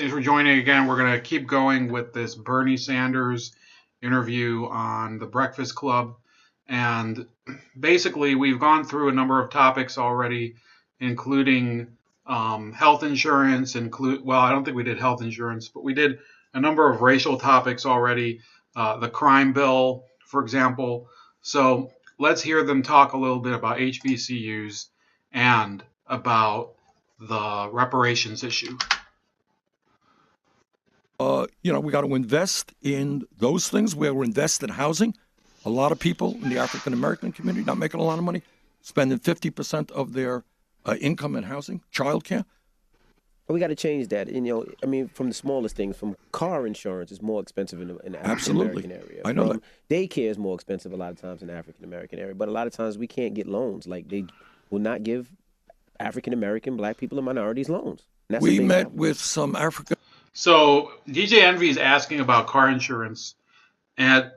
Thanks for joining again. We're going to keep going with this Bernie Sanders interview on the Breakfast Club. And basically, we've gone through a number of topics already, including health insurance. Well, I don't think we did health insurance, but we did a number of racial topics already. The crime bill, for example. So let's hear them talk a little bit about HBCUs and about the reparations issue. We got to invest in those things where we're invested in housing. A lot of people in the African American community not making a lot of money, spending 50% of their income in housing, childcare. We got to change that. And, from the smallest things, from car insurance is more expensive in the African American area. I know that. Daycare is more expensive a lot of times in the African American area. But a lot of times we can't get loans. Like, they will not give African American, black people, and minorities loans. And that's we met with some African. So DJ Envy is asking about car insurance, and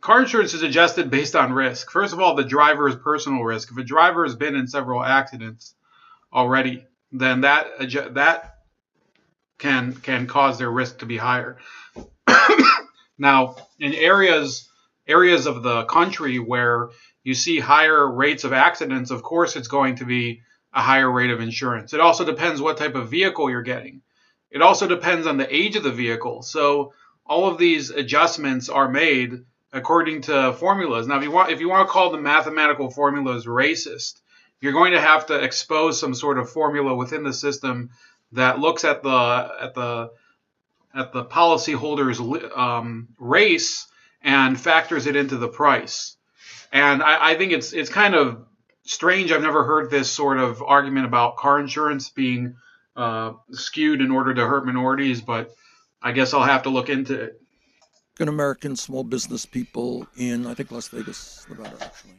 car insurance is adjusted based on risk. First of all, the driver's personal risk. If a driver has been in several accidents already, then that can cause their risk to be higher. Now, in areas of the country where you see higher rates of accidents, of course it's going to be a higher rate of insurance. It also depends what type of vehicle you're getting. It also depends on the age of the vehicle. So all of these adjustments are made according to formulas. Now, if you want to call the mathematical formulas racist, you're going to have to expose some sort of formula within the system that looks at the policyholder's race and factors it into the price. And I think it's kind of strange. I've never heard this sort of argument about car insurance being skewed in order to hurt minorities, but I guess I'll have to look into it. American small business people in, I think, Las Vegas, Nevada, actually.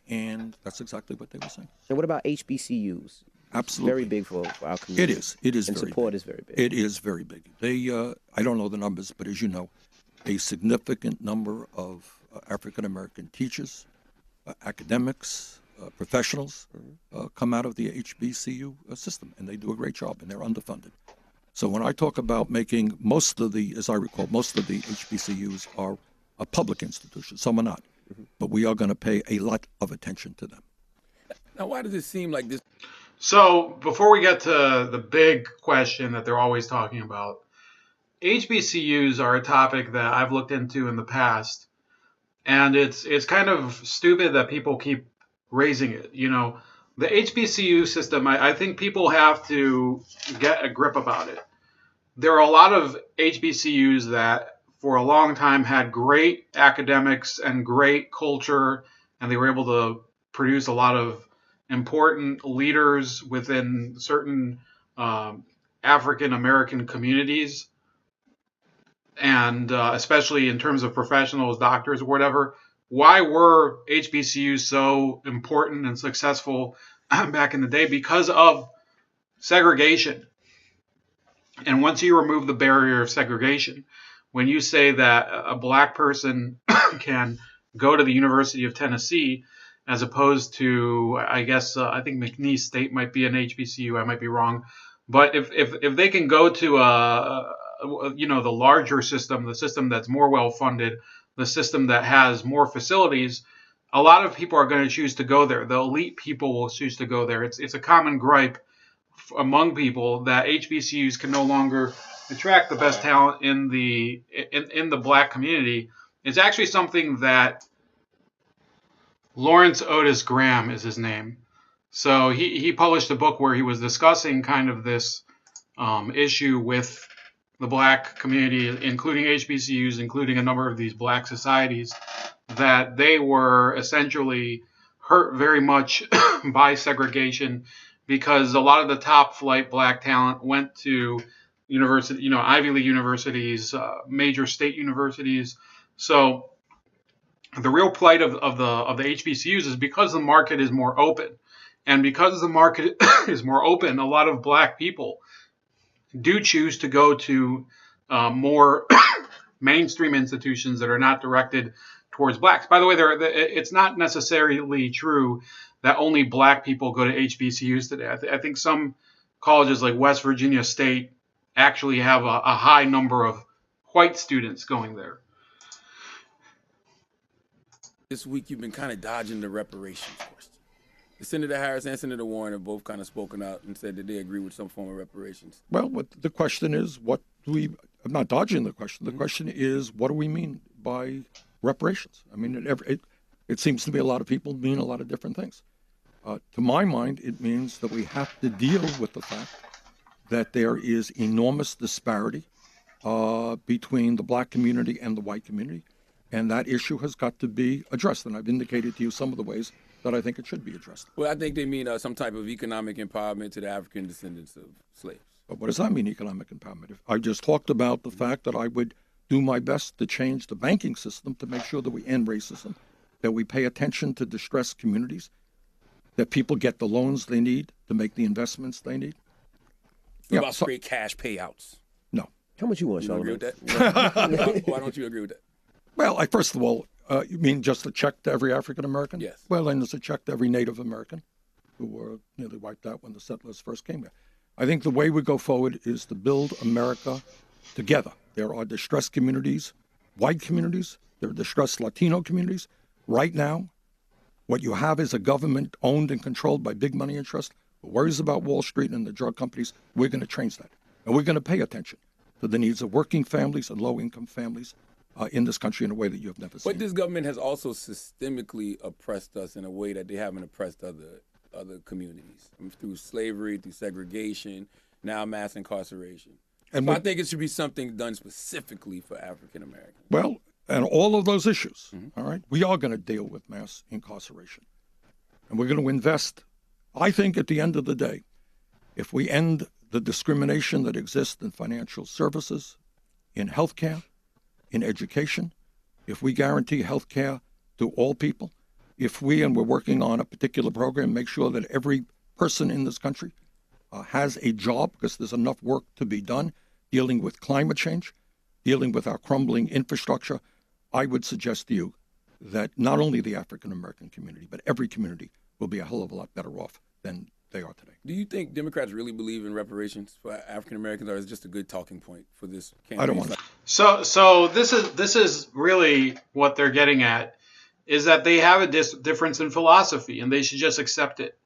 And that's exactly what they were saying. And what about HBCUs? Absolutely. Very big for our community. It is. It is and very support big. is very big. It is very big. They, I don't know the numbers, but as you know, a significant number of African American teachers, academics, professionals come out of the HBCU system, and they do a great job, and they're underfunded. So when I talk about making as I recall, most of the HBCUs are public institutions. Some are not. But we are going to pay a lot of attention to them. Now, why does it seem like this? So before we get to the big question that they're always talking about, HBCUs are a topic that I've looked into in the past, and it's kind of stupid that people keep raising it. The HBCU system, I think people have to get a grip about it. There are a lot of HBCUs that for a long time had great academics and great culture, and they were able to produce a lot of important leaders within certain African American communities, and especially in terms of professionals, doctors, or whatever. Why were HBCUs so important and successful back in the day? Because of segregation. And once you remove the barrier of segregation, when you say that a black person can go to the University of Tennessee as opposed to, I guess, I think McNeese State might be an HBCU, I might be wrong, but if they can go to the larger system, the system that's more well-funded, the system that has more facilities, a lot of people are going to choose to go there. The elite people will choose to go there. It's a common gripe among people that HBCUs can no longer attract the best talent in the black community. It's actually something that Lawrence Otis Graham is his name. So he published a book where he was discussing kind of this issue with the black community, including HBCUs, including a number of these black societies, that they were essentially hurt very much by segregation because a lot of the top flight black talent went to university, Ivy League universities, major state universities. So the real plight of the HBCUs is because the market is more open. And because the market is more open, a lot of black people do choose to go to more mainstream institutions that are not directed towards blacks. By the way, it's not necessarily true that only black people go to HBCUs today. I think some colleges like West Virginia State actually have a high number of white students going there. This week you've been kind of dodging the reparations question. Senator Harris and Senator Warren have both kind of spoken out and said that they agree with some form of reparations. Well, what the question is, I'm not dodging the question. The question is, what do we mean by reparations? I mean, it seems to me a lot of people mean a lot of different things. To my mind, it means that we have to deal with the fact that there is enormous disparity between the black community and the white community, and that issue has got to be addressed. And I've indicated to you some of the ways that I think it should be addressed. Well, I think they mean some type of economic empowerment to the African descendants of slaves. But what does that mean, economic empowerment? I just talked about the fact that I would do my best to change the banking system to make sure that we end racism, that we pay attention to distressed communities, that people get the loans they need to make the investments they need. What about straight cash payouts? No. How much you want, You agree Charlatan? with that? Why don't you agree with that? Well, first of all, you mean just a check to every African American? Yes. Well, then there's a check to every Native American who were nearly wiped out when the settlers first came here. I think the way we go forward is to build America together. There are distressed communities, white communities, there are distressed Latino communities. Right now, what you have is a government owned and controlled by big money interests who worries about Wall Street and the drug companies. We're going to change that. And we're going to pay attention to the needs of working families and low-income families in this country in a way that you have never seen. But this government has also systemically oppressed us in a way that they haven't oppressed other communities, through slavery, through segregation, now mass incarceration. And I think it should be something done specifically for African Americans. Well, and all of those issues, all right, we are going to deal with mass incarceration. And we're going to invest, I think at the end of the day, if we end the discrimination that exists in financial services, in healthcare, in education, if we guarantee health care to all people, if we, and we're working on a particular program, make sure that every person in this country has a job, because there's enough work to be done dealing with climate change, dealing with our crumbling infrastructure, I would suggest to you that not only the African American community, but every community will be a hell of a lot better off than they are today. Do you think Democrats really believe in reparations for African Americans, or is it just a good talking point for this campaign? I don't want to. So this is really what they're getting at, is that they have a difference in philosophy, and they should just accept it.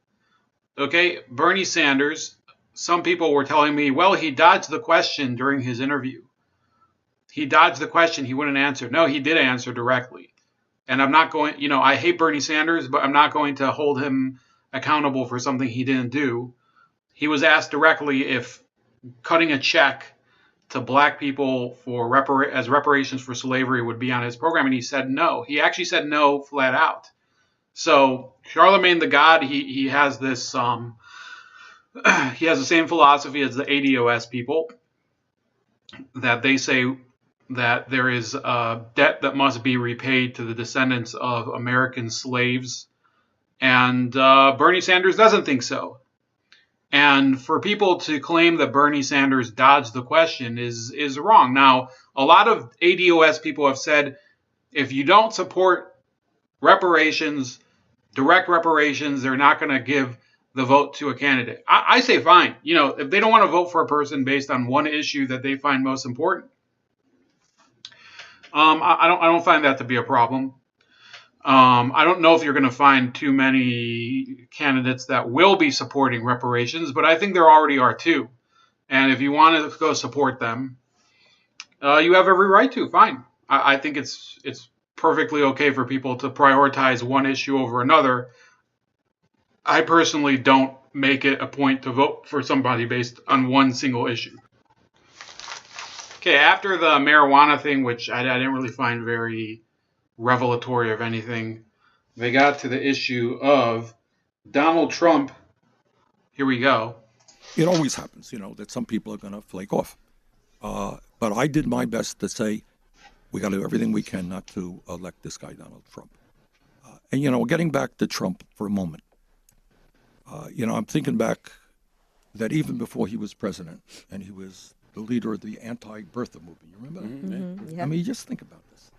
Okay, Bernie Sanders, some people were telling me, well, he dodged the question during his interview. He dodged the question. He wouldn't answer. No, he did answer directly. And I'm not going, I hate Bernie Sanders, but I'm not going to hold him accountable for something he didn't do. He was asked directly if cutting a check to black people for as reparations for slavery would be on his program, and he said no. He actually said no flat out. So Charlemagne the God, he has this he has the same philosophy as the ADOS people, that they say that there is a debt that must be repaid to the descendants of American slaves. And Bernie Sanders doesn't think so. And for people to claim that Bernie Sanders dodged the question is wrong. Now, a lot of ADOS people have said, if you don't support reparations, direct reparations, they're not going to give the vote to a candidate. I say fine. If they don't want to vote for a person based on one issue that they find most important, I don't find that to be a problem. I don't know if you're going to find too many candidates that will be supporting reparations, but I think there already are two. And if you want to go support them, you have every right to. Fine. I think it's perfectly okay for people to prioritize one issue over another. I personally don't make it a point to vote for somebody based on one single issue. Okay, after the marijuana thing, which I didn't really find very revelatory of anything, they got to the issue of Donald Trump. Here we go. It always happens, that some people are going to flake off. But I did my best to say we got to do everything we can not to elect this guy, Donald Trump. And, getting back to Trump for a moment, I'm thinking back that even before he was president and he was the leader of the anti-birther movement, you remember that? Mm-hmm. Yeah. I mean, just think about this.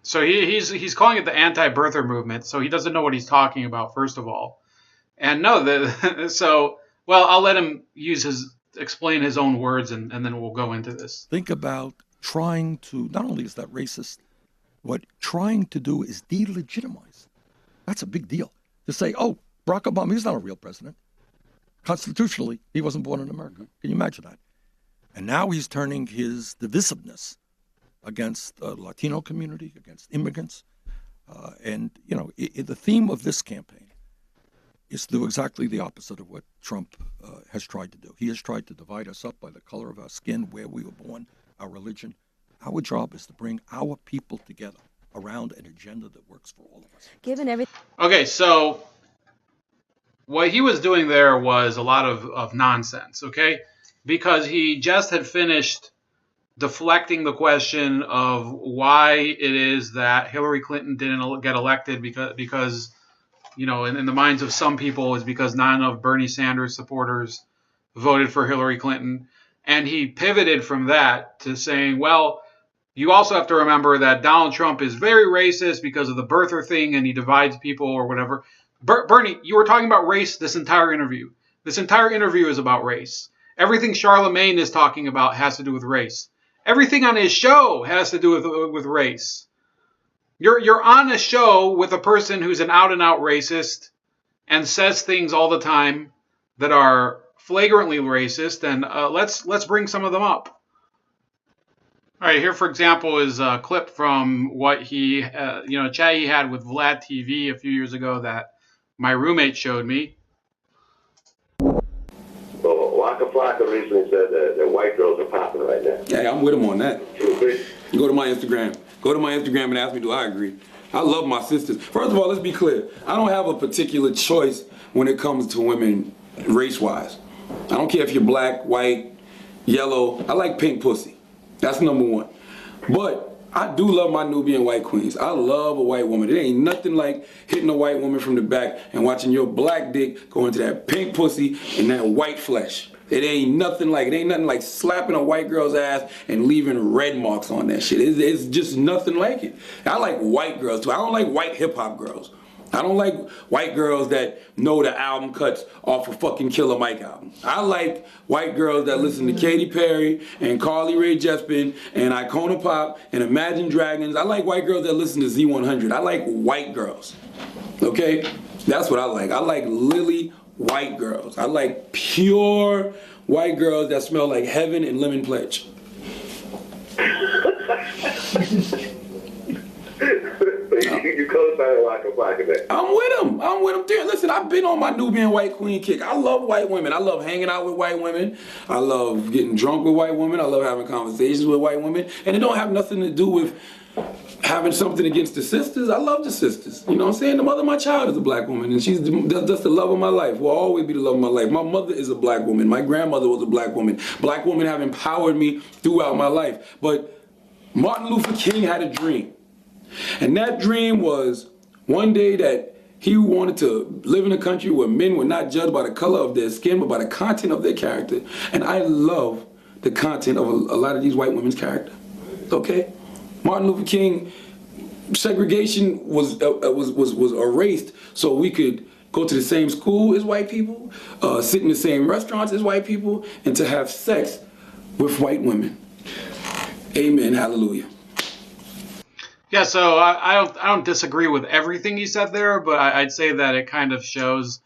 So he's calling it the anti-birther movement, so he doesn't know what he's talking about, first of all. And no, I'll let him use his explain his own words, and then we'll go into this. Think about trying to, not only is that racist, what trying to do is delegitimize. That's a big deal. To say, oh, Barack Obama, he's not a real president. Constitutionally, he wasn't born in America. Can you imagine that? And now he's turning his divisiveness against the Latino community, against immigrants. And, you know, the theme of this campaign is to do exactly the opposite of what Trump has tried to do. He has tried to divide us up by the color of our skin, where we were born, our religion. Our job is to bring our people together around an agenda that works for all of us. Given everything. Okay, so what he was doing there was a lot of nonsense, okay? Because he just had finished deflecting the question of why it is that Hillary Clinton didn't get elected because you know, in the minds of some people, is because not enough Bernie Sanders supporters voted for Hillary Clinton. And he pivoted from that to saying, well, you also have to remember that Donald Trump is very racist because of the birther thing, and he divides people or whatever. Bernie, you were talking about race this entire interview. This entire interview is about race. Everything Charlatan is talking about has to do with race. Everything on his show has to do with race. You're on a show with a person who's an out-and-out racist and says things all the time that are flagrantly racist, and let's bring some of them up. All right, here, for example, is a clip from what he, chat he had with Vlad TV a few years ago that my roommate showed me. Well, Waka Flocka recently said that white girls are popping right now. Yeah, I'm with him on that. You agree? Go to my Instagram. Go to my Instagram and ask me, do I agree? I love my sisters. First of all, let's be clear. I don't have a particular choice when it comes to women race-wise. I don't care if you're black, white, yellow. I like pink pussy. That's number one. But I do love my Nubian white queens. I love a white woman. It ain't nothing like hitting a white woman from the back and watching your black dick go into that pink pussy and that white flesh. It ain't nothing like it. Ain't nothing like slapping a white girl's ass and leaving red marks on that shit. It's just nothing like it. I like white girls too. I don't like white hip hop girls. I don't like white girls that know the album cuts off a fucking Killer Mike album. I like white girls that listen to Katy Perry and Carly Rae Jepsen and Icona Pop and Imagine Dragons. I like white girls that listen to Z100. I like white girls. Okay? That's what I like. I like lily white girls. I like pure white girls that smell like heaven and lemon pledge. You co-sign Waka Flocka there. I'm with him. I'm with him there. Listen, I've been on my Nubian white queen kick. I love white women. I love hanging out with white women. I love getting drunk with white women. I love having conversations with white women. And it don't have nothing to do with having something against the sisters. I love the sisters. You know what I'm saying? The mother of my child is a black woman, and she's just the love of my life. Will always be the love of my life. My mother is a black woman. My grandmother was a black woman. Black women have empowered me throughout my life. But Martin Luther King had a dream. And that dream was one day that he wanted to live in a country where men were not judged by the color of their skin, but by the content of their character. And I love the content of a lot of these white women's character. Okay? Martin Luther King, segregation was erased so we could go to the same school as white people, sit in the same restaurants as white people, and to have sex with white women. Amen. Hallelujah. Yeah, so I don't disagree with everything he said there, but I'd say that it kind of shows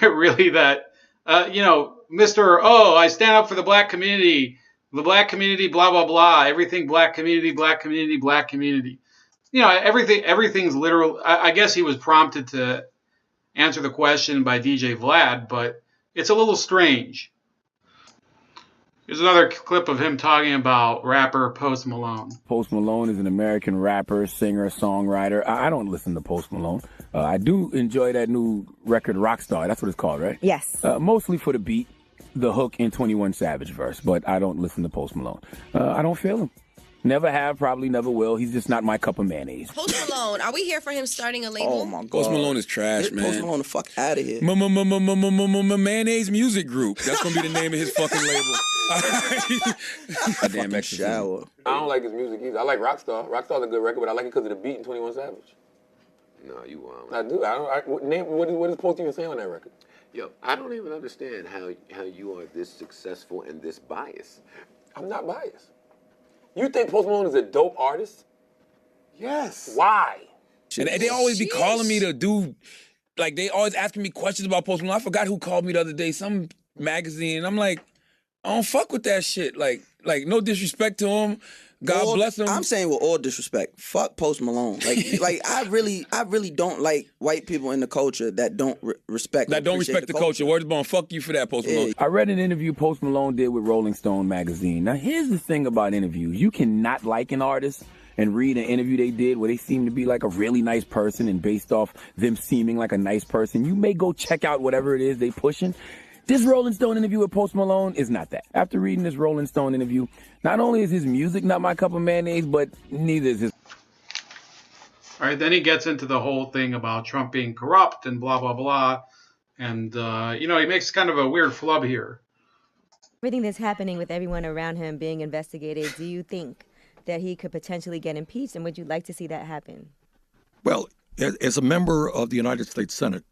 really that, Mr. Oh, I stand up for the black community, blah, blah, blah, everything black community, black community, black community. You know, everything's literal. I guess he was prompted to answer the question by DJ Vlad, but it's a little strange. Here's another clip of him talking about rapper Post Malone. Post Malone is an American rapper, singer, songwriter. I don't listen to Post Malone. I do enjoy that new record, Rockstar. That's what it's called, right? Yes. Mostly for the beat, the hook, and 21 Savage verse. But I don't listen to Post Malone. I don't feel him. Never have, probably never will. He's just not my cup of mayonnaise. Post Malone, are we here for him starting a label? Oh my God. Post Malone is trash, man. Post Malone the fuck out of here. Mayonnaise Music Group. That's gonna be the name of his fucking label. Damn shower. I don't like his music either. I like Rockstar. Rockstar's a good record, but I like it because of the beat and 21 Savage. No, you won't. I do. What does Post even say on that record? Yo, I don't even understand how you are this successful and this biased. I'm not biased. You think Post Malone is a dope artist? Yes. Why? And they always be calling me to do, like, they always asking me questions about Post Malone. I forgot who called me the other day, some magazine. And I'm like, I don't fuck with that shit. Like no disrespect to him. God bless him. I'm saying with all disrespect, fuck Post Malone. Like I really don't like white people in the culture that don't respect. That don't respect the culture. Word bone, fuck you for that, Post Malone. Yeah. I read an interview Post Malone did with Rolling Stone magazine. Now here's the thing about interviews: you cannot like an artist and read an interview they did where they seem to be like a really nice person, and based off them seeming like a nice person, you may go check out whatever it is they pushing. This Rolling Stone interview with Post Malone is not that. After reading this Rolling Stone interview, not only is his music not my cup of mayonnaise, but neither is his. All right, then he gets into the whole thing about Trump being corrupt and blah, blah, blah. And, he makes kind of a weird flub here. Everything that's happening with everyone around him being investigated, do you think that he could potentially get impeached, and would you like to see that happen? Well, as a member of the United States Senate,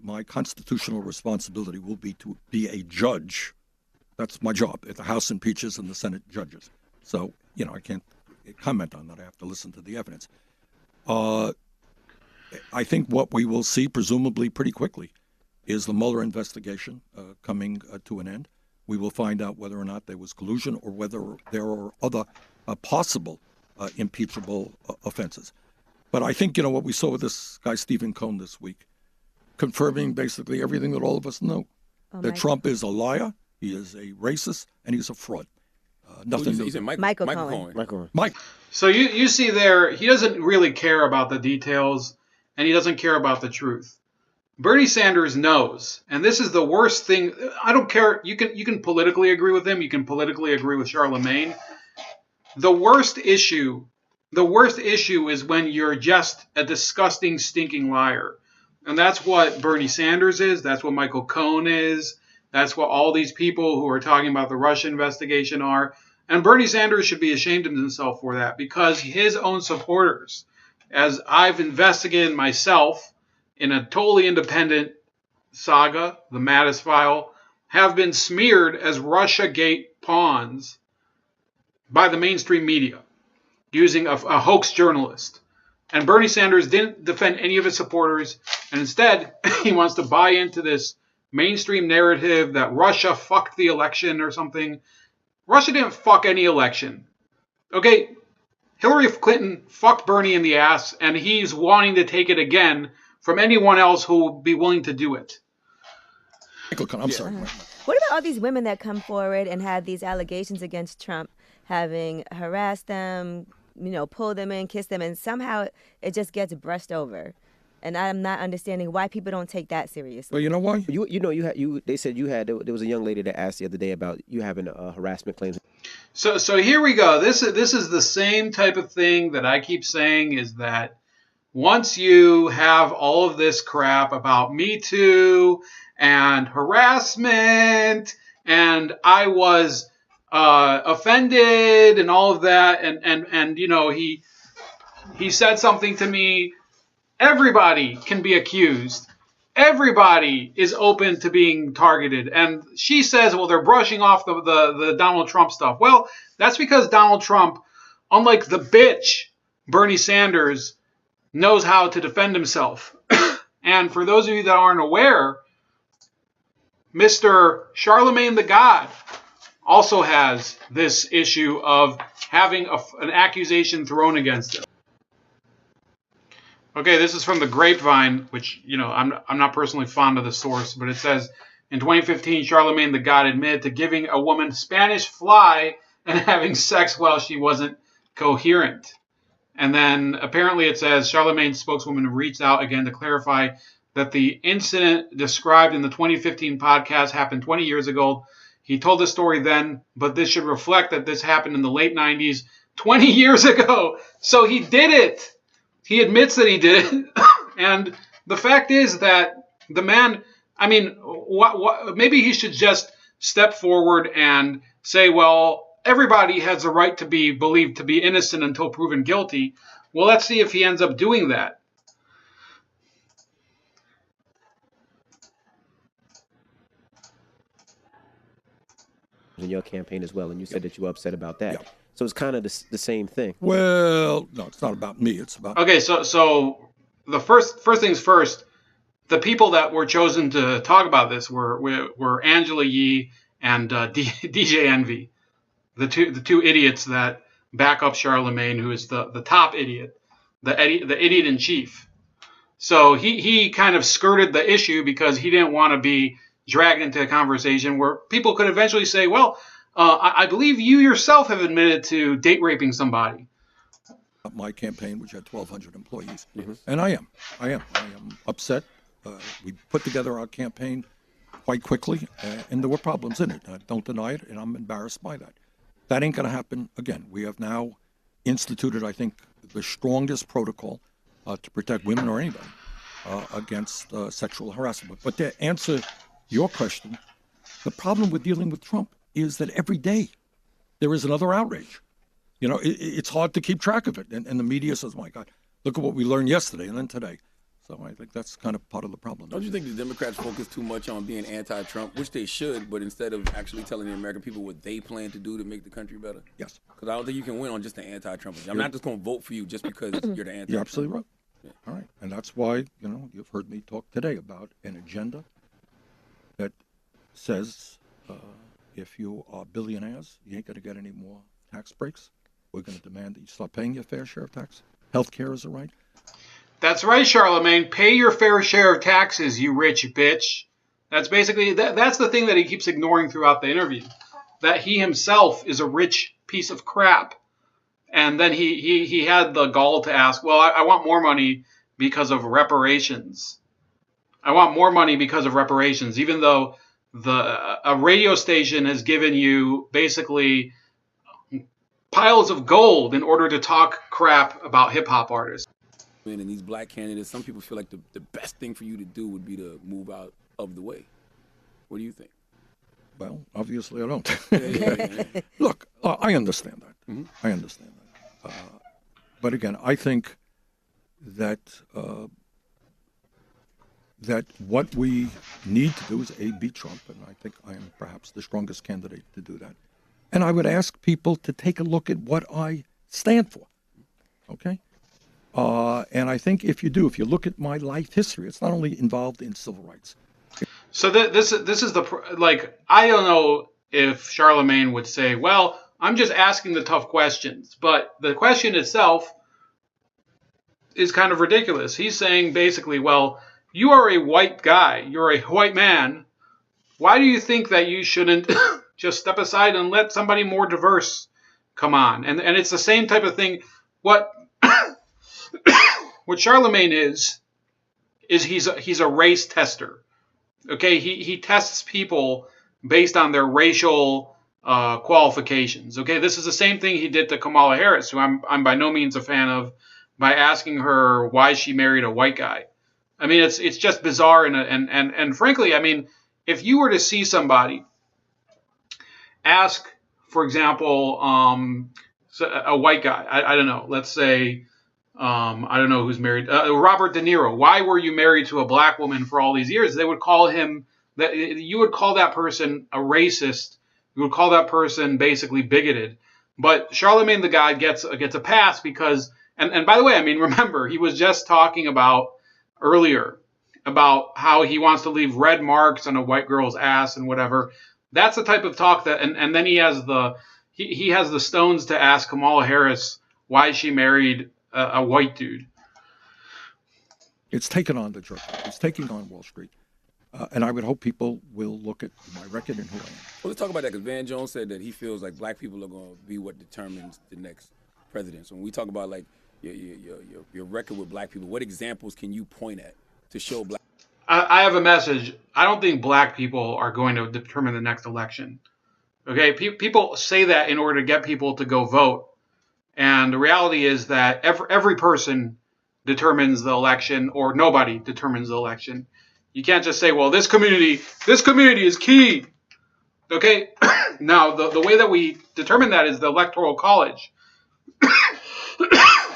my constitutional responsibility will be to be a judge. That's my job. If the House impeaches and the Senate judges. So, I can't comment on that. I have to listen to the evidence. I think what we will see, presumably pretty quickly, is the Mueller investigation coming to an end. We will find out whether or not there was collusion or whether there are other possible impeachable offenses. But I think, what we saw with this guy, Stephen Cohn, this week, confirming basically everything that all of us know. That Trump is a liar, he is a racist, and he's a fraud. Nothing new. He's Michael Cohen. Mike. So you see there, he doesn't really care about the details, and he doesn't care about the truth. Bernie Sanders knows, and this is the worst thing. I don't care. You can politically agree with him. You can politically agree with Charlemagne. The worst issue is when you're just a disgusting, stinking liar. And that's what Bernie Sanders is. That's what Michael Cohen is. That's what all these people who are talking about the Russia investigation are. And Bernie Sanders should be ashamed of himself for that, because his own supporters, as I've investigated myself in a totally independent saga, the Mattis file, have been smeared as Russiagate pawns by the mainstream media using a hoax journalist. And Bernie Sanders didn't defend any of his supporters, and instead he wants to buy into this mainstream narrative that Russia fucked the election or something. Russia didn't fuck any election. Okay, Hillary Clinton fucked Bernie in the ass, and he's wanting to take it again from anyone else who will be willing to do it. I'm sorry. What about all these women that come forward and have these allegations against Trump, having harassed them, pull them in, kiss them, and somehow it just gets brushed over? And I'm not understanding why people don't take that seriously. Well, you know why? They said there was a young lady that asked the other day about you having harassment claims. So here we go. This is the same type of thing that I keep saying, is that once you have all of this crap about Me Too and harassment and I was offended and all of that, and he said something to me, everybody can be accused. Everybody is open to being targeted. And she says, well, they're brushing off the Donald Trump stuff. Well, that's because Donald Trump, unlike the bitch Bernie Sanders, knows how to defend himself. And for those of you that aren't aware, Mr. Charlemagne the God also has this issue of having an accusation thrown against him. Okay, this is from the Grapevine, which, I'm not personally fond of the source, but it says, in 2015, Charlemagne the God admitted to giving a woman Spanish fly and having sex while she wasn't coherent. And then apparently it says Charlemagne's spokeswoman reached out again to clarify that the incident described in the 2015 podcast happened 20 years ago. He told the story then, but this should reflect that this happened in the late 90s, 20 years ago. So he did it. He admits that he did it. And the fact is that the man, maybe he should just step forward and say, well, everybody has the right to be believed to be innocent until proven guilty. Well, let's see if he ends up doing that. in your campaign as well, and you said that you were upset about that. Yeah. So it's kind of the same thing. Well, no, it's not about me. It's about Okay, so the first things first. The people that were chosen to talk about this were Angela Yee and DJ Envy, the two idiots that back up Charlemagne, who is the top idiot, the idiot in chief. So he kind of skirted the issue because he didn't want to be dragged into a conversation where people could eventually say, well, I believe you yourself have admitted to date raping somebody. my campaign, which had 1,200 employees, and I am upset. We put together our campaign quite quickly, and there were problems in it. I don't deny it, and I'm embarrassed by that. That ain't going to happen again. We have now instituted, I think, the strongest protocol to protect women or anybody against sexual harassment. But to answer your question, the problem with dealing with Trump is that every day there is another outrage. You know, it's hard to keep track of it. And the media says, my God, look at what we learned yesterday and then today. So I think that's kind of part of the problem. Don't you think the Democrats focus too much on being anti-Trump, which they should, but instead of actually telling the American people what they plan to do to make the country better? Yes. Because I don't think you can win on just the anti-Trump. I'm not just going to vote for you just because you're the anti-Trump. You're absolutely right. Yeah. All right. And that's why, you know, you've heard me talk today about an agenda that says if you are billionaires, you ain't going to get any more tax breaks. We're going to demand that you start paying your fair share of tax. Healthcare is a right. That's right, Charlemagne. Pay your fair share of taxes, you rich bitch. That's basically, that's the thing that he keeps ignoring throughout the interview. That he himself is a rich piece of crap. And then he had the gall to ask, well, I want more money because of reparations. I want more money because of reparations, even though a radio station has given you basically piles of gold in order to talk crap about hip-hop artists. And these black candidates, some people feel like the best thing for you to do would be to move out of the way. What do you think? Well, obviously I don't. Look, I understand that. Mm-hmm. I understand that. But again, I think that that what we need to do is beat Trump, and I think I am perhaps the strongest candidate to do that. And I would ask people to take a look at what I stand for. Okay? And I think if you look at my life history, it's not only involved in civil rights. So this is I don't know if Charlemagne would say, well, I'm just asking the tough questions, but the question itself is kind of ridiculous. He's saying basically, well, you are a white guy, you're a white man. Why do you think that you shouldn't just step aside and let somebody more diverse come on? And it's the same type of thing. What Charlemagne is he's a race tester. Okay, he tests people based on their racial qualifications. Okay, this is the same thing he did to Kamala Harris, who I'm by no means a fan of, by asking her why she married a white guy. I mean, it's just bizarre and frankly, I mean, if you were to see somebody ask, for example, a white guy, I don't know, let's say. I don't know who's married. Robert De Niro. Why were you married to a black woman for all these years? They would call him that. You would call that person a racist. You would call that person basically bigoted. But Charlemagne the God gets a pass because. And by the way, I mean, remember, he was just talking about earlier about how he wants to leave red marks on a white girl's ass and whatever. That's the type of talk that. And then he has the stones to ask Kamala Harris why she married a white dude. It's taken on the drug. It's taking on Wall Street. And I would hope people will look at my record and who I am. Well, let's talk about that, because Van Jones said that he feels like black people are going to be what determines the next president. So when we talk about like your record with black people, what examples can you point at to show black? I have a message. I don't think black people are going to determine the next election. Okay, people say that in order to get people to go vote. And the reality is that every person determines the election, or nobody determines the election. You can't just say, well, this community is key. Okay? Now, the way that we determine that is the Electoral College,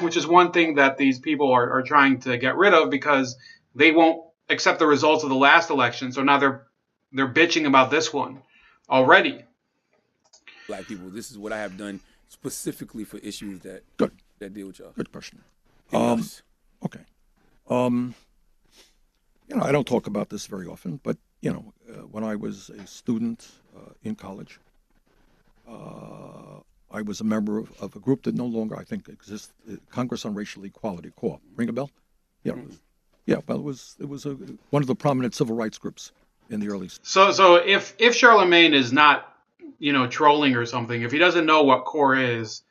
which is one thing that these people are trying to get rid of because they won't accept the results of the last election. So now they're bitching about this one already. black people. This is what I have done specifically for issues that deal with y'all. Good question. Yes. Okay. I don't talk about this very often, but when I was a student in college, I was a member of a group that no longer, I think, exists, Congress on Racial Equality, CORE. Ring a bell? Yeah. Well, it was one of the prominent civil rights groups in the early. So if Charlemagne is not, trolling or something, if he doesn't know what CORE is,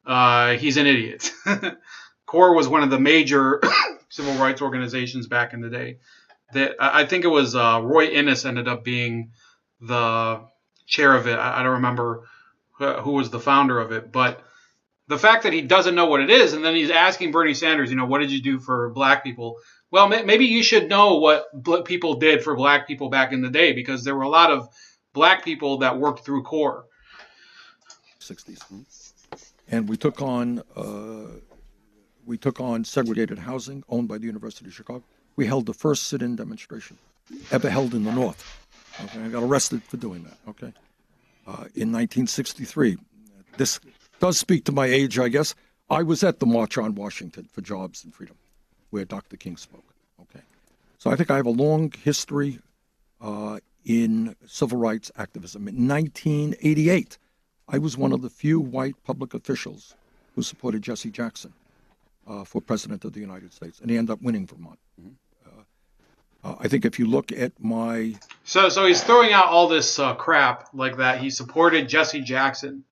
he's an idiot. CORE was one of the major civil rights organizations back in the day. That I think it was Roy Innis ended up being the chair of it. I don't remember who was the founder of it, but the fact that he doesn't know what it is, and then he's asking Bernie Sanders, what did you do for black people? Well, maybe you should know what people did for black people back in the day, because there were a lot of black people that worked through CORE. 60s, and we took on segregated housing owned by the University of Chicago. We held the first sit-in demonstration ever held in the North. Okay, I got arrested for doing that. Okay, in 1963. This does speak to my age, I guess. I was at the March on Washington for Jobs and Freedom, where Dr. King spoke. Okay, so I think I have a long history in civil rights activism. In 1988, I was one of the few white public officials who supported Jesse Jackson for President of the United States, and he ended up winning Vermont. I think if you look at my... So he's throwing out all this crap like that. He supported Jesse Jackson,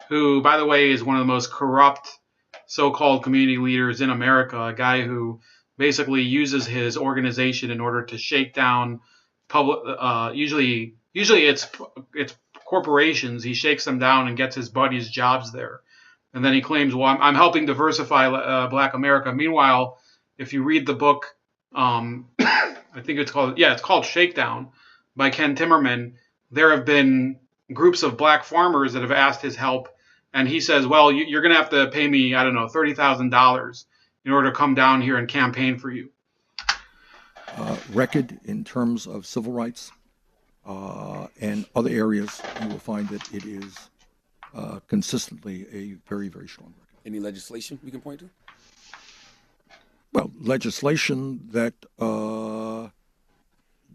who, by the way, is one of the most corrupt so-called community leaders in America, a guy who basically uses his organization in order to shake down public... usually it's corporations. He shakes them down and gets his buddies jobs there. And then he claims, well, I'm helping diversify Black America. Meanwhile, if you read the book... I think it's called Shakedown by Ken Timmerman. There have been groups of black farmers that have asked his help, and he says, well, you're going to have to pay me, I don't know, $30,000 in order to come down here and campaign for you. Record in terms of civil rights and other areas, you will find that it is consistently a very, very strong record. Any legislation we can point to? Well, legislation that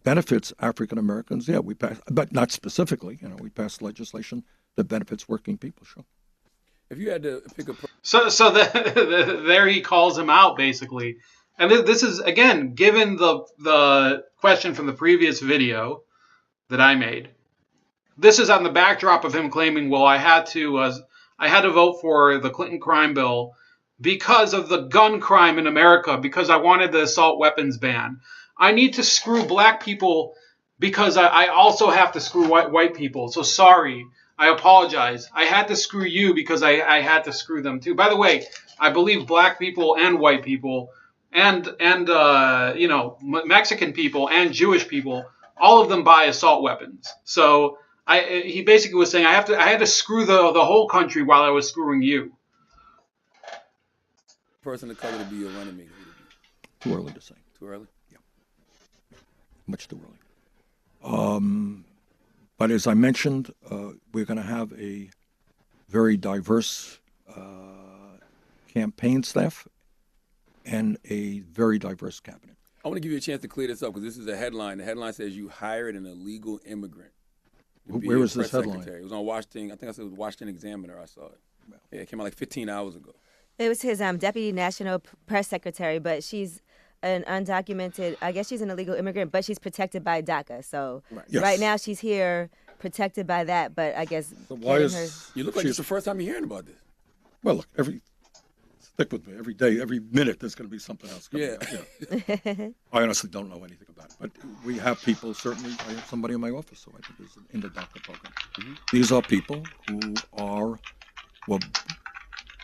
benefits African Americans, yeah, we passed, but not specifically. We passed legislation that benefits working people. Sure. If you had to pick a... So there he calls him out, basically. And this is, again, given the question from the previous video that I made, this is on the backdrop of him claiming, well, I had to vote for the Clinton crime bill because of the gun crime in America, because I wanted the assault weapons ban. I need to screw black people because I also have to screw white people. So sorry, I apologize. I had to screw you because I had to screw them too. By the way, I believe black people and white people and Mexican people and Jewish people, all of them buy assault weapons. So he basically was saying I had to screw the whole country while I was screwing you. Person of color to be your running mate? Too early to say. Too early? Yeah. Much too early. But as I mentioned, we're going to have a very diverse campaign staff and a very diverse cabinet. I want to give you a chance to clear this up because this is a headline. The headline says you hired an illegal immigrant. Where was this headline? Secretary. It was on Washington. I think I said it was Washington Examiner. I saw it. Yeah, it came out like 15 hours ago. It was his deputy national press secretary, but she's an undocumented, I guess she's an illegal immigrant, but she's protected by DACA. So right now she's here protected by that, but I guess... So why you look like it's the first time you're hearing about this. Well, look, stick with me. Every day, every minute, there's going to be something else coming out. Yeah. I honestly don't know anything about it, but we have people, certainly, I have somebody in my office, so I think is in the DACA program. Mm-hmm. These are people who are,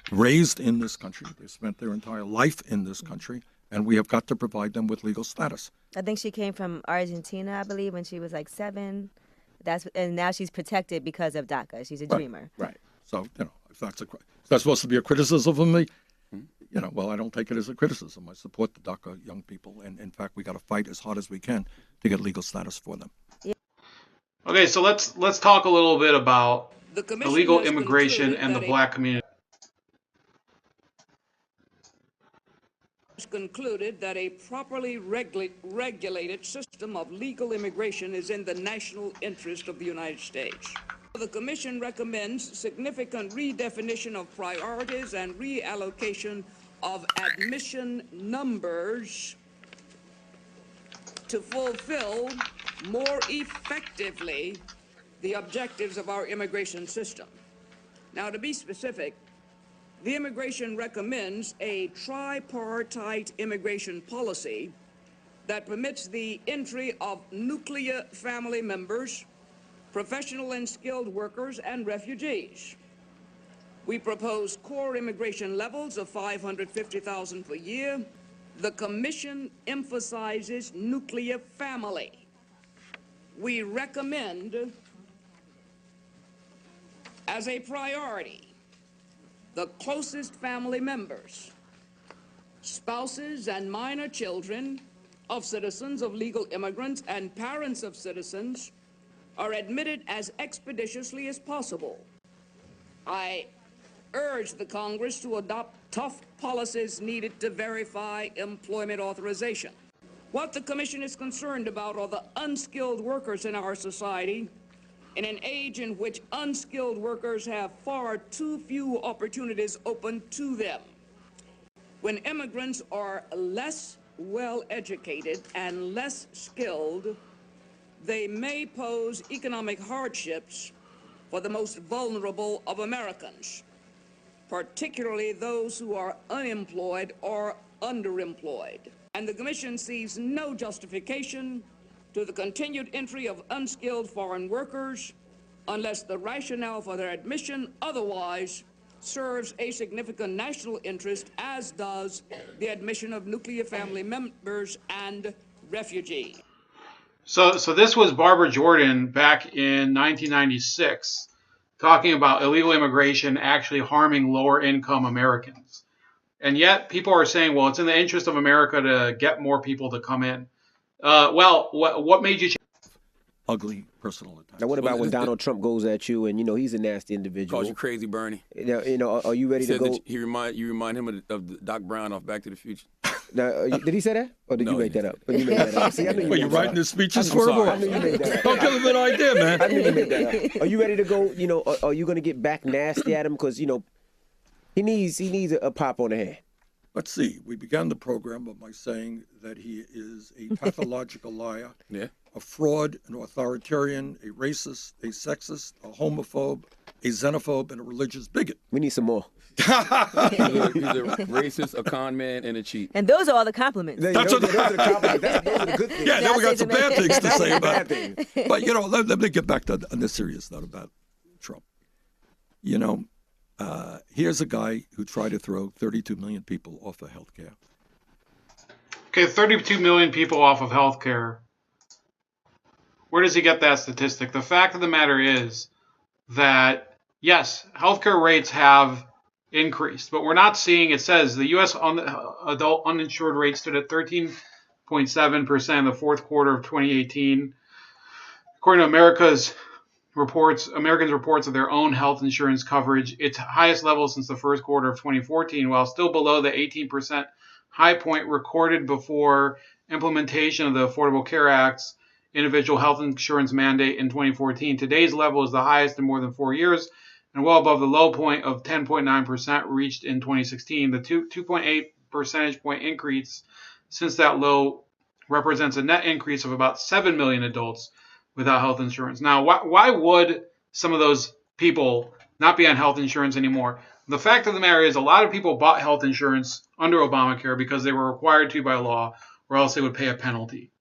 raised in this country. They spent their entire life in this country, and we have got to provide them with legal status. I think she came from Argentina, I believe, when she was like 7. And now she's protected because of DACA. She's a dreamer. Right. So, if that's supposed to be a criticism of me, well, I don't take it as a criticism. I support the DACA young people, and in fact, we got to fight as hard as we can to get legal status for them. Yeah. Okay, so let's talk a little bit about illegal immigration and the black community. Concluded that a properly regulated system of legal immigration is in the national interest of the United States. The Commission recommends significant redefinition of priorities and reallocation of admission numbers to fulfill more effectively the objectives of our immigration system. Now, to be specific, the immigration recommends a tripartite immigration policy that permits the entry of nuclear family members, professional and skilled workers, and refugees. We propose core immigration levels of 550,000 per year. The Commission emphasizes nuclear family. We recommend as a priority the closest family members, spouses and minor children of citizens, of legal immigrants, and parents of citizens are admitted as expeditiously as possible. I urge the Congress to adopt tough policies needed to verify employment authorization. What the Commission is concerned about are the unskilled workers in our society, in an age in which unskilled workers have far too few opportunities open to them. When immigrants are less well educated and less skilled, they may pose economic hardships for the most vulnerable of Americans, particularly those who are unemployed or underemployed. And the Commission sees no justification to the continued entry of unskilled foreign workers unless the rationale for their admission otherwise serves a significant national interest, as does the admission of nuclear family members and refugees. So this was Barbara Jordan back in 1996 talking about illegal immigration actually harming lower income Americans. And yet people are saying, well, it's in the interest of America to get more people to come in. Well, what made you change? Ugly personal attack. Now, what about when Donald Trump goes at you and, he's a nasty individual? Calls you crazy, Bernie. Are you ready to go? That you remind him of Doc Brown off Back to the Future. Now, did he say that? Or did you make that up? You made that up. See, I knew you writing his speeches for him? I knew you made that up. Don't give him an idea, man. I knew you made that up. Are you ready to go? Are you going to get back nasty at him? Because, he needs a pop on the head. Let's see. We began the program by saying that he is a pathological liar, a fraud, an authoritarian, a racist, a sexist, a homophobe, a xenophobe, and a religious bigot. We need some more. He's a racist, a con man, and a cheat. And those are all the compliments. Those are the compliments. Those are the good things. Yeah, then we got some bad things to say about it. But, let me get back to on the serious note about Trump. Here's a guy who tried to throw 32 million people off of health care. Okay, 32 million people off of health care. Where does he get that statistic? The fact of the matter is that, yes, healthcare rates have increased, but we're not seeing, it says the U.S. adult uninsured rate stood at 13.7% in the fourth quarter of 2018. According to Americans' reports of their own health insurance coverage, its highest level since the first quarter of 2014, while still below the 18% high point recorded before implementation of the Affordable Care Act's individual health insurance mandate in 2014. Today's level is the highest in more than 4 years and well above the low point of 10.9% reached in 2016. The 2.8 percentage point increase since that low represents a net increase of about 7 million adults without health insurance. Now, why would some of those people not be on health insurance anymore? The fact of the matter is a lot of people bought health insurance under Obamacare because they were required to by law, or else they would pay a penalty.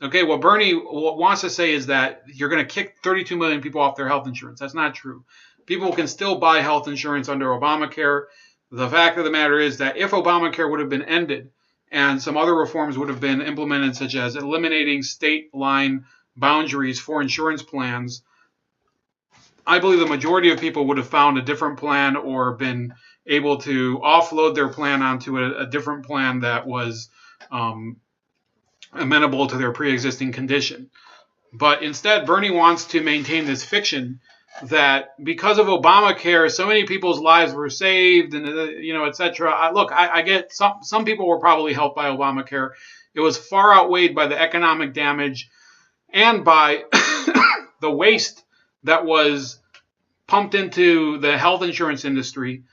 Okay, what Bernie wants to say is that you're going to kick 32 million people off their health insurance. That's not true. People can still buy health insurance under Obamacare. The fact of the matter is that if Obamacare would have been ended and some other reforms would have been implemented, such as eliminating state line boundaries for insurance plans, I believe the majority of people would have found a different plan or been able to offload their plan onto a different plan that was amenable to their pre-existing condition. But instead, Bernie wants to maintain this fiction that because of Obamacare, so many people's lives were saved, and et cetera. I get some people were probably helped by Obamacare. It was far outweighed by the economic damage and by the waste that was pumped into the health insurance industry.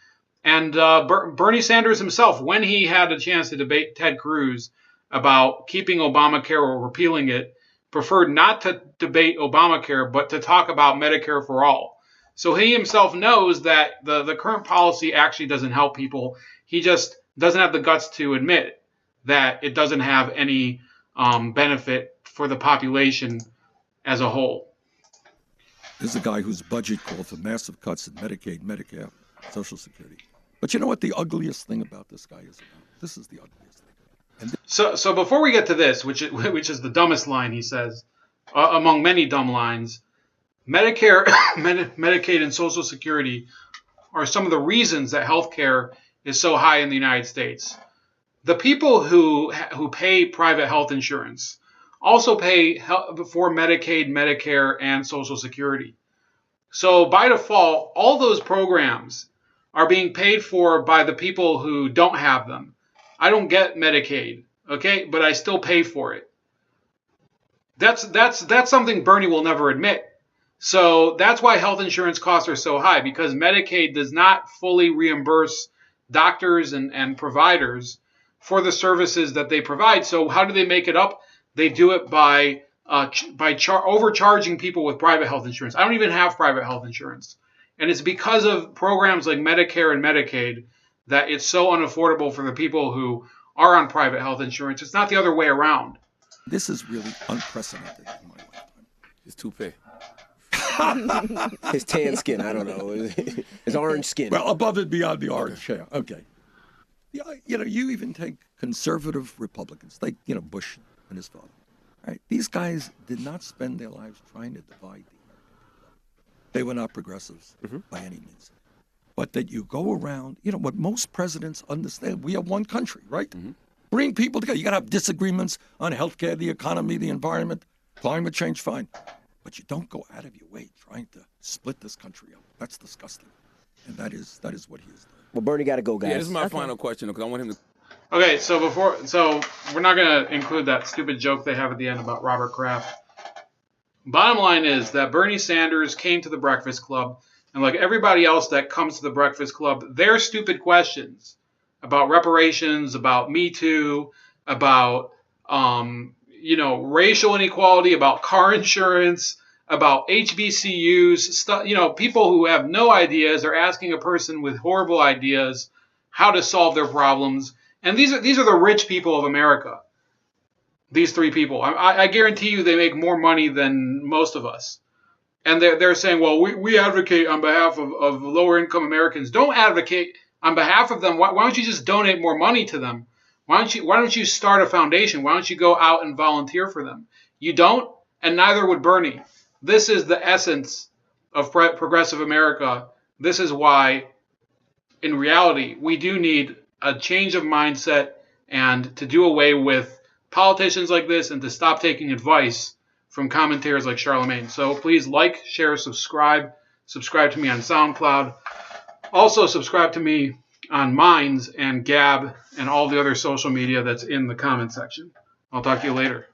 And Bernie Sanders himself, when he had a chance to debate Ted Cruz about keeping Obamacare or repealing it, preferred not to debate Obamacare, but to talk about Medicare for all. So he himself knows that the current policy actually doesn't help people. He just doesn't have the guts to admit that it doesn't have any benefit for the population as a whole. There's a guy whose budget called for massive cuts in Medicaid, Medicare, Social Security. But you know what the ugliest thing about this guy is about? This is the ugliest thing. So before we get to this, which is the dumbest line he says, among many dumb lines, Medicare, Medicaid, and Social Security are some of the reasons that healthcare is so high in the United States. The people who pay private health insurance also pay for Medicaid, Medicare, and Social Security. So by default, all those programs are being paid for by the people who don't have them. I don't get Medicaid, okay, but I still pay for it. That's something Bernie will never admit. So that's why health insurance costs are so high, because Medicaid does not fully reimburse doctors and providers for the services that they provide. So how do they make it up? They do it by overcharging people with private health insurance. I don't even have private health insurance. And it's because of programs like Medicare and Medicaid that it's so unaffordable for the people who are on private health insurance. It's not the other way around. This is really unprecedented in my lifetime. His toupee. His tan skin, I don't know. His orange skin. Well, above and beyond the orange hair. Okay. Yeah, you even take conservative Republicans, like, Bush and his father. Right? These guys did not spend their lives trying to divide the American people. They were not progressives by any means. But that you go around, what most presidents understand, we have one country, right? Bring people together. You got to have disagreements on healthcare, the economy, the environment, climate change, fine. But you don't go out of your way trying to split this country up. That's disgusting. And that is what he is doing. Well, Bernie got to go, guys. Yeah, this is my final question, because I want him to... Okay, so we're not going to include that stupid joke they have at the end about Robert Kraft. Bottom line is that Bernie Sanders came to the Breakfast Club, and like everybody else that comes to the Breakfast Club, their stupid questions about reparations, about Me Too, about racial inequality, about car insurance, about HBCUs, stuff. People who have no ideas are asking a person with horrible ideas how to solve their problems. And these are the rich people of America. These three people. I guarantee you they make more money than most of us. And they're saying, well, we advocate on behalf of lower income Americans. Don't advocate on behalf of them. Why don't you just donate more money to them? Why don't you start a foundation? Why don't you go out and volunteer for them? You don't, and neither would Bernie. This is the essence of progressive America. This is why, in reality, we do need a change of mindset and to do away with politicians like this and to stop taking advice from commentators like Charlatan. So please like, share, subscribe. Subscribe to me on SoundCloud. Also subscribe to me on Minds and Gab and all the other social media that's in the comment section. I'll talk to you later.